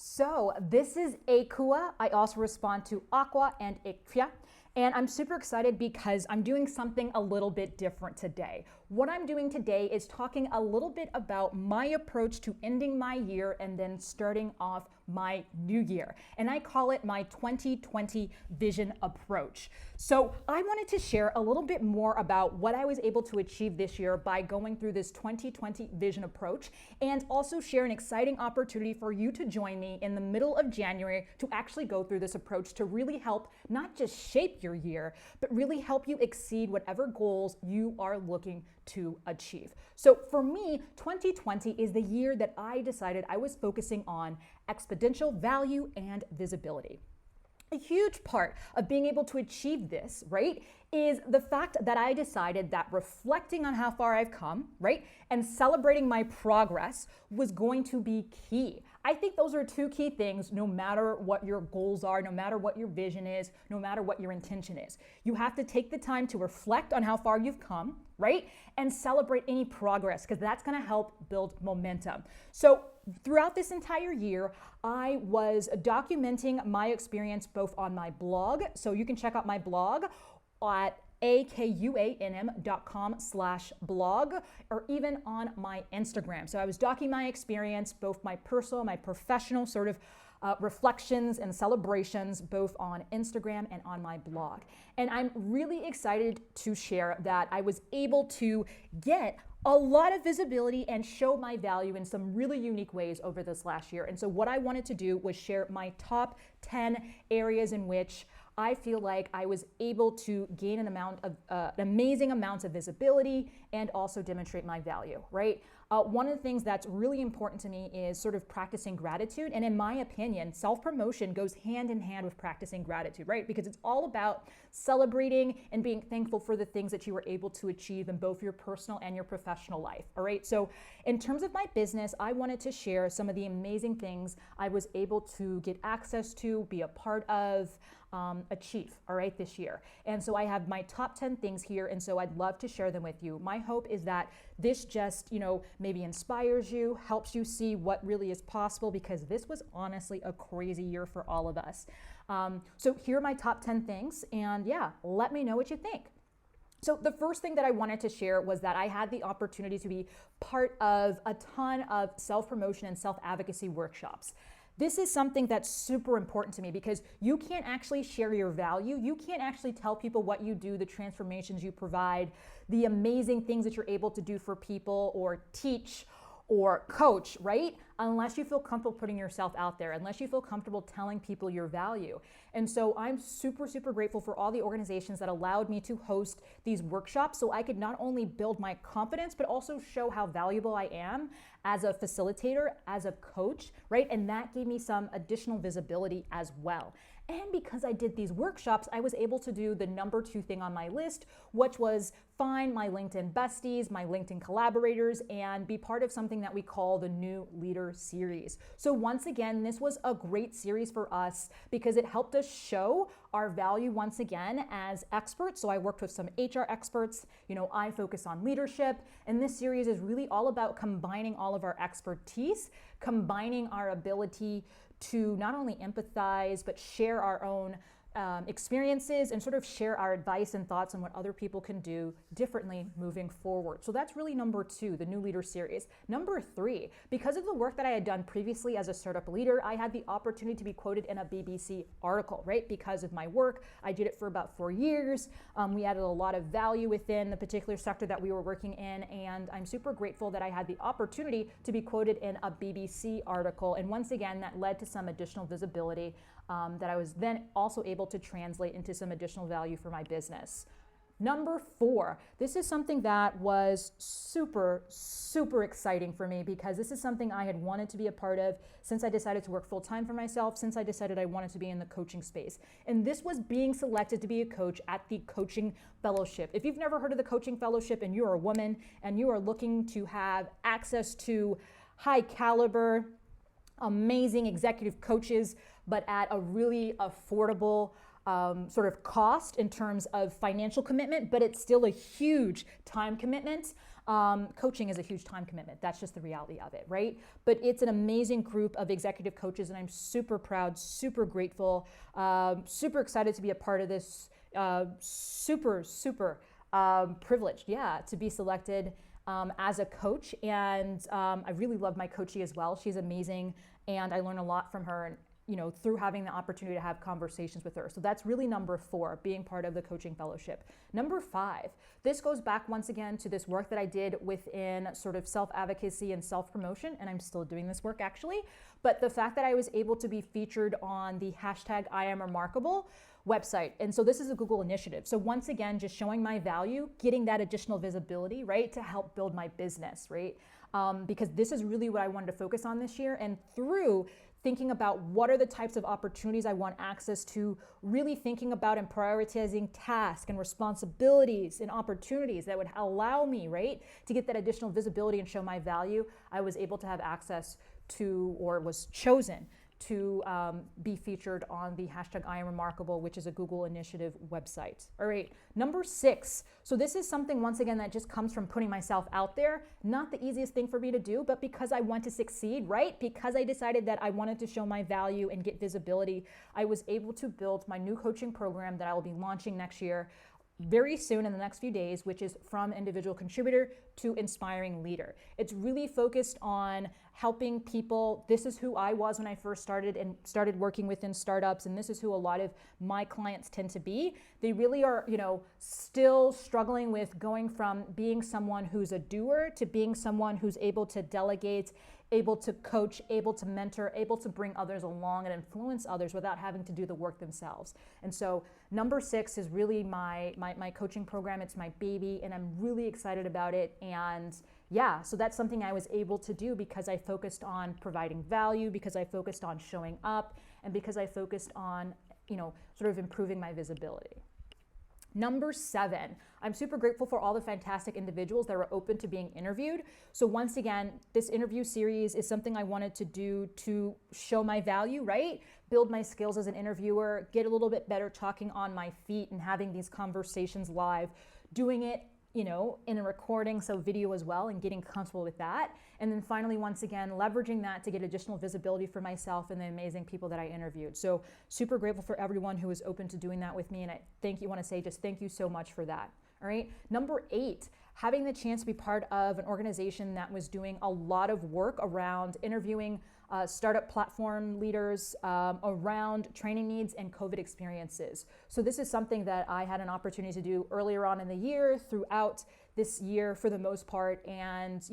So this is Akua. I also respond to Aqua and Ikfia. And I'm super excited because I'm doing something a little bit different today. What I'm doing today is talking a little bit about my approach to ending my year and then starting off my new year. And I call it my 2020 vision approach. So I wanted to share a little bit more about what I was able to achieve this year by going through this 2020 vision approach, and also share an exciting opportunity for you to join me in the middle of January to actually go through this approach to really help not just shape your year, but really help you exceed whatever goals you are looking to achieve. So for me, 2020 is the year that I decided I was focusing on exponential value and visibility. A huge part of being able to achieve this, right, is the fact that I decided that reflecting on how far I've come, right, and celebrating my progress was going to be key. I think those are two key things no matter what your goals are, no matter what your vision is, no matter what your intention is. You have to take the time to reflect on how far you've come, right, and celebrate any progress, because that's going to help build momentum. So throughout this entire year, I was documenting my experience both on my blog, so you can check out my blog at akuanm.com/blog, or even on my Instagram. So I was documenting my experience, both my personal, my professional sort of reflections and celebrations, both on Instagram and on my blog. And I'm really excited to share that I was able to get a lot of visibility and show my value in some really unique ways over this last year. And so what I wanted to do was share my top 10 areas in which I feel like I was able to gain an amazing amounts of visibility and also demonstrate my value, right? One of the things that's really important to me is sort of practicing gratitude. And in my opinion, self-promotion goes hand in hand with practicing gratitude, right? Because it's all about celebrating and being thankful for the things that you were able to achieve in both your personal and your professional life, all right? So in terms of my business, I wanted to share some of the amazing things I was able to get access to, be a part of, achieve, all right, this year. And so I have my top 10 things here, and so I'd love to share them with you. My hope is that this just, maybe inspires you, helps you see what really is possible, because this was honestly a crazy year for all of us. So here are my top 10 things, and yeah, let me know what you think. So the first thing that I wanted to share was that I had the opportunity to be part of a ton of self-promotion and self-advocacy workshops. This is something that's super important to me, because you can't actually share your value. You can't actually tell people what you do, the transformations you provide, the amazing things that you're able to do for people or teach or coach, right? Unless you feel comfortable putting yourself out there, unless you feel comfortable telling people your value. And so I'm super, super grateful for all the organizations that allowed me to host these workshops so I could not only build my confidence, but also show how valuable I am as a facilitator, as a coach, right? And that gave me some additional visibility as well. And because I did these workshops, I was able to do the number 2 thing on my list, which was find my LinkedIn besties, my LinkedIn collaborators, and be part of something that we call the New Leader Series. So once again, this was a great series for us because it helped us show our value once again as experts. So I worked with some HR experts. I focus on leadership, and this series is really all about combining all of our expertise, combining our ability to not only empathize, but share our own experiences and sort of share our advice and thoughts on what other people can do differently moving forward. So that's really number 2, the New Leader Series. Number 3, because of the work that I had done previously as a startup leader, I had the opportunity to be quoted in a BBC article, right? Because of my work, I did it for about 4 years. We added a lot of value within the particular sector that we were working in, and I'm super grateful that I had the opportunity to be quoted in a BBC article. And once again, that led to some additional visibility that I was then also able to translate into some additional value for my business. Number 4, this is something that was super, super exciting for me, because this is something I had wanted to be a part of since I decided to work full-time for myself, since I decided I wanted to be in the coaching space. And this was being selected to be a coach at the Coaching Fellowship. If you've never heard of the Coaching Fellowship and you're a woman and you are looking to have access to high caliber, amazing executive coaches, but at a really affordable sort of cost in terms of financial commitment, but it's still a huge time commitment. Coaching is a huge time commitment. That's just the reality of it, right? But it's an amazing group of executive coaches, and I'm super proud, super grateful, super excited to be a part of this, super privileged, to be selected as a coach. And I really love my coachee as well. She's amazing, and I learn a lot from her, and through having the opportunity to have conversations with her. So that's really number 4, being part of the coaching fellowship. Number 5, this goes back once again to this work that I did within sort of self-advocacy and self-promotion, and I'm still doing this work actually, but the fact that I was able to be featured on the hashtag I Am Remarkable website. And so this is a Google initiative. So once again, just showing my value, getting that additional visibility, right, to help build my business, right? Because this is really what I wanted to focus on this year. And through thinking about what are the types of opportunities I want access to, really thinking about and prioritizing tasks and responsibilities and opportunities that would allow me, right, to get that additional visibility and show my value, I was able to have access to, or was chosen to be featured on the hashtag I Am Remarkable, which is a Google initiative website. All right, number 6. So this is something, once again, that just comes from putting myself out there. Not the easiest thing for me to do, but because I want to succeed, right? Because I decided that I wanted to show my value and get visibility, I was able to build my new coaching program that I will be launching next year, very soon in the next few days, which is from individual contributor to inspiring leader. It's really focused on helping people. This is who I was when I first started working within startups, and this is who a lot of my clients tend to be. They really are, still struggling with going from being someone who's a doer to being someone who's able to delegate, able to coach, able to mentor, able to bring others along and influence others without having to do the work themselves. And so number 6 is really my coaching program. It's my baby, and I'm really excited about it. And so that's something I was able to do because I focused on providing value, because I focused on showing up, and because I focused on, sort of improving my visibility. Number 7, I'm super grateful for all the fantastic individuals that were open to being interviewed. So once again, this interview series is something I wanted to do to show my value, right? Build my skills as an interviewer, get a little bit better talking on my feet and having these conversations live, doing it in a recording, so video as well, and getting comfortable with that. And then finally, once again, leveraging that to get additional visibility for myself and the amazing people that I interviewed. So super grateful for everyone who was open to doing that with me. And I want to say just thank you so much for that. All right. Number 8, having the chance to be part of an organization that was doing a lot of work around interviewing startup platform leaders around training needs and COVID experiences. So this is something that I had an opportunity to do earlier on in the year, throughout this year for the most part, and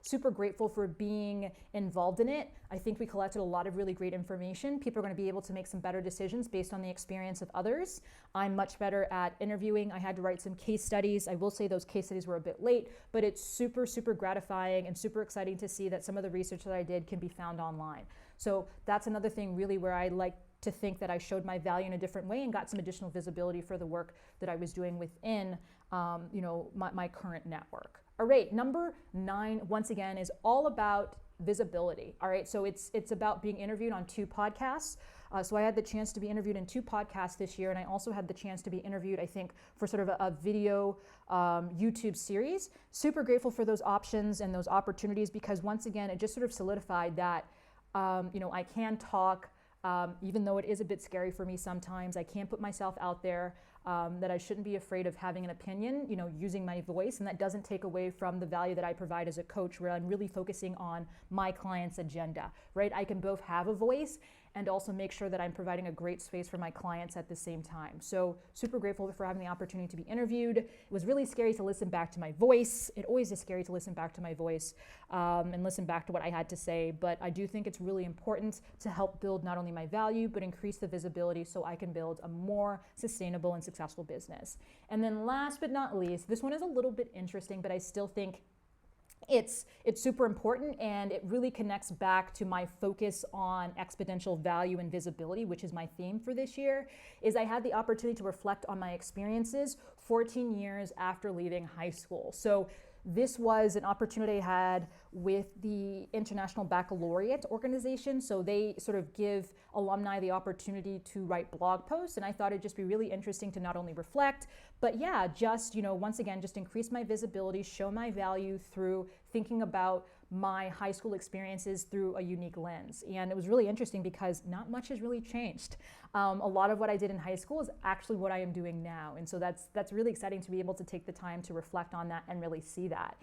super grateful for being involved in it. I think we collected a lot of really great information. People are going to be able to make some better decisions based on the experience of others. I'm much better at interviewing. I had to write some case studies. I will say those case studies were a bit late, but it's super gratifying and super exciting to see that some of the research that I did can be found online. So that's another thing really where I like to think that I showed my value in a different way and got some additional visibility for the work that I was doing within my current network. All right, number 9, once again, is all about visibility. All right, so it's about being interviewed on 2 podcasts. So I had the chance to be interviewed in 2 podcasts this year, and I also had the chance to be interviewed, I think, for sort of a video YouTube series. Super grateful for those options and those opportunities, because once again, it just sort of solidified that I can talk, even though it is a bit scary for me sometimes. I can put myself out there, that I shouldn't be afraid of having an opinion, using my voice, and that doesn't take away from the value that I provide as a coach, where I'm really focusing on my client's agenda, right? I can both have a voice and also make sure that I'm providing a great space for my clients at the same time. So super grateful for having the opportunity to be interviewed. It was really scary to listen back to my voice. It always is scary to listen back to my voice and listen back to what I had to say, but I do think it's really important to help build not only my value, but increase the visibility so I can build a more sustainable and successful business. And then last but not least, this one is a little bit interesting, but I still think it's super important, and it really connects back to my focus on exponential value and visibility, which is my theme for this year. Is I had the opportunity to reflect on my experiences 14 years after leaving high school. So this was an opportunity I had with the International Baccalaureate organization. So they sort of give alumni the opportunity to write blog posts. And I thought it'd just be really interesting to not only reflect, but yeah, just, once again, just increase my visibility, show my value through thinking about my high school experiences through a unique lens. And it was really interesting because not much has really changed. A lot of what I did in high school is actually what I am doing now. And so that's really exciting to be able to take the time to reflect on that and really see that.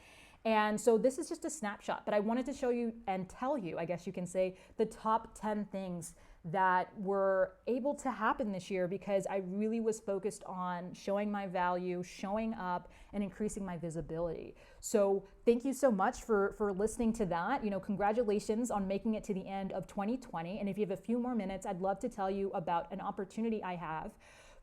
And so this is just a snapshot, but I wanted to show you and tell you, I guess you can say, the top 10 things that were able to happen this year because I really was focused on showing my value, showing up, and increasing my visibility. So thank you so much for listening to that. Congratulations on making it to the end of 2020. And if you have a few more minutes, I'd love to tell you about an opportunity I have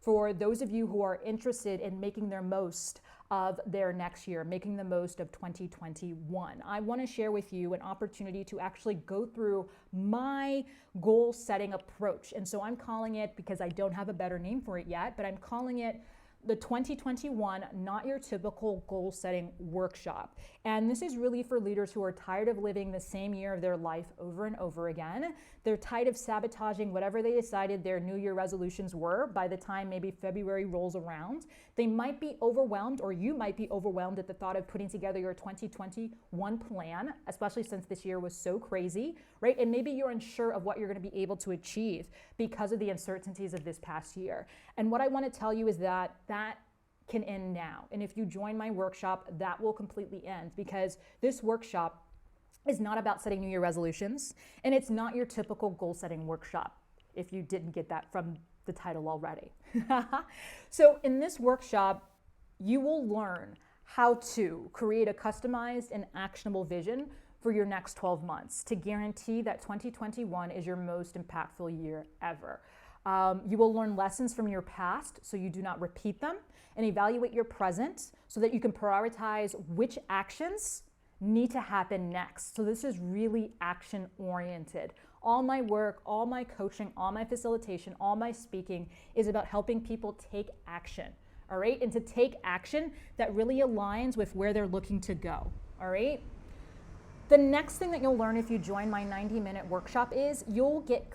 for those of you who are interested in making their most of their next year, making the most of 2021. I want to share with you an opportunity to actually go through my goal setting approach. And so I'm calling it, because I don't have a better name for it yet, but I'm calling it the 2021 Not Your Typical Goal Setting Workshop. And this is really for leaders who are tired of living the same year of their life over and over again. They're tired of sabotaging whatever they decided their New Year resolutions were by the time maybe February rolls around. They might be overwhelmed, or you might be overwhelmed at the thought of putting together your 2021 plan, especially since this year was so crazy, right? And maybe you're unsure of what you're going to be able to achieve because of the uncertainties of this past year. And what I want to tell you is that can end now. And if you join my workshop, that will completely end, because this workshop is not about setting New Year resolutions, and it's not your typical goal setting workshop, if you didn't get that from the title already. So in this workshop, you will learn how to create a customized and actionable vision for your next 12 months to guarantee that 2021 is your most impactful year ever. You will learn lessons from your past so you do not repeat them, and evaluate your present so that you can prioritize which actions need to happen next. So this is really action oriented. All my work, all my coaching, all my facilitation, all my speaking is about helping people take action, all right? And to take action that really aligns with where they're looking to go, all right? The next thing that you'll learn if you join my 90-minute workshop is you'll get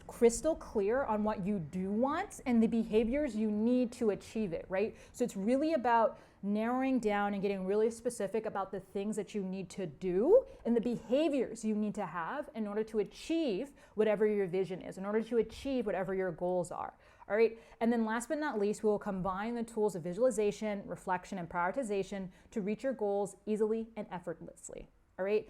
crystal clear on what you do want and the behaviors you need to achieve it, right? So it's really about narrowing down and getting really specific about the things that you need to do and the behaviors you need to have in order to achieve whatever your vision is, in order to achieve whatever your goals are. All right. And then last but not least, we will combine the tools of visualization, reflection, and prioritization to reach your goals easily and effortlessly. All right.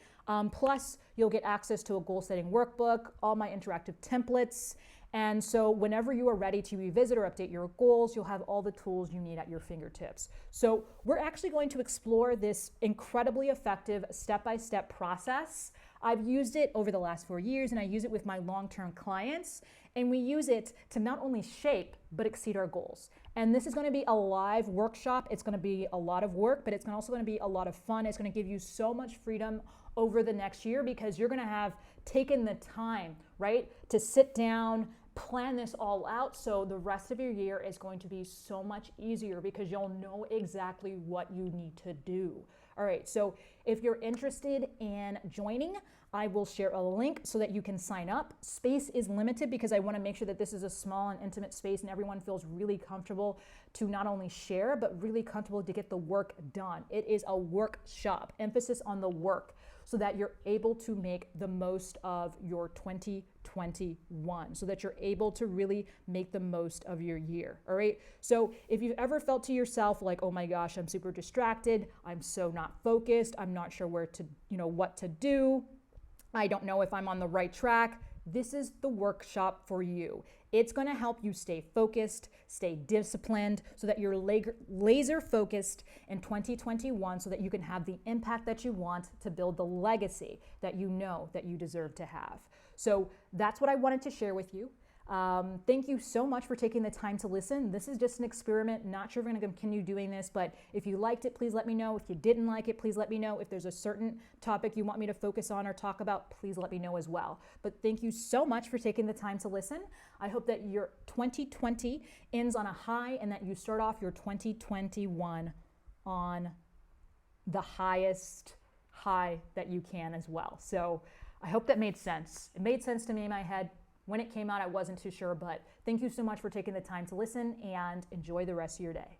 Plus, you'll get access to a goal setting workbook, all my interactive templates. And so whenever you are ready to revisit or update your goals, you'll have all the tools you need at your fingertips. So we're actually going to explore this incredibly effective step-by-step process. I've used it over the last 4 years, and I use it with my long-term clients. And we use it to not only shape, but exceed our goals. And this is going to be a live workshop. It's going to be a lot of work, but it's also going to be a lot of fun. It's going to give you so much freedom over the next year because you're going to have taken the time, right, to sit down, plan this all out. So the rest of your year is going to be so much easier because you'll know exactly what you need to do. All right, so if you're interested in joining, I will share a link so that you can sign up. Space is limited because I want to make sure that this is a small and intimate space and everyone feels really comfortable to not only share, but really comfortable to get the work done. It is a workshop, emphasis on the work, so that you're able to make the most of your 2021, so that you're able to really make the most of your year, all right? So if you've ever felt to yourself like, oh my gosh, I'm super distracted, I'm so not focused, I'm not sure where to, what to do, I don't know if I'm on the right track, this is the workshop for you. It's going to help you stay focused, stay disciplined, so that you're laser focused in 2021 so that you can have the impact that you want to build the legacy that you know that you deserve to have. So that's what I wanted to share with you. Thank you so much for taking the time to listen. This is just an experiment. Not sure if we're going to continue doing this, but if you liked it, please let me know. If you didn't like it, please let me know. If there's a certain topic you want me to focus on or talk about, please let me know as well. But thank you so much for taking the time to listen. I hope that your 2020 ends on a high and that you start off your 2021 on the highest high that you can as well. So I hope that made sense. It made sense to me in my head. When it came out, I wasn't too sure, but thank you so much for taking the time to listen, and enjoy the rest of your day.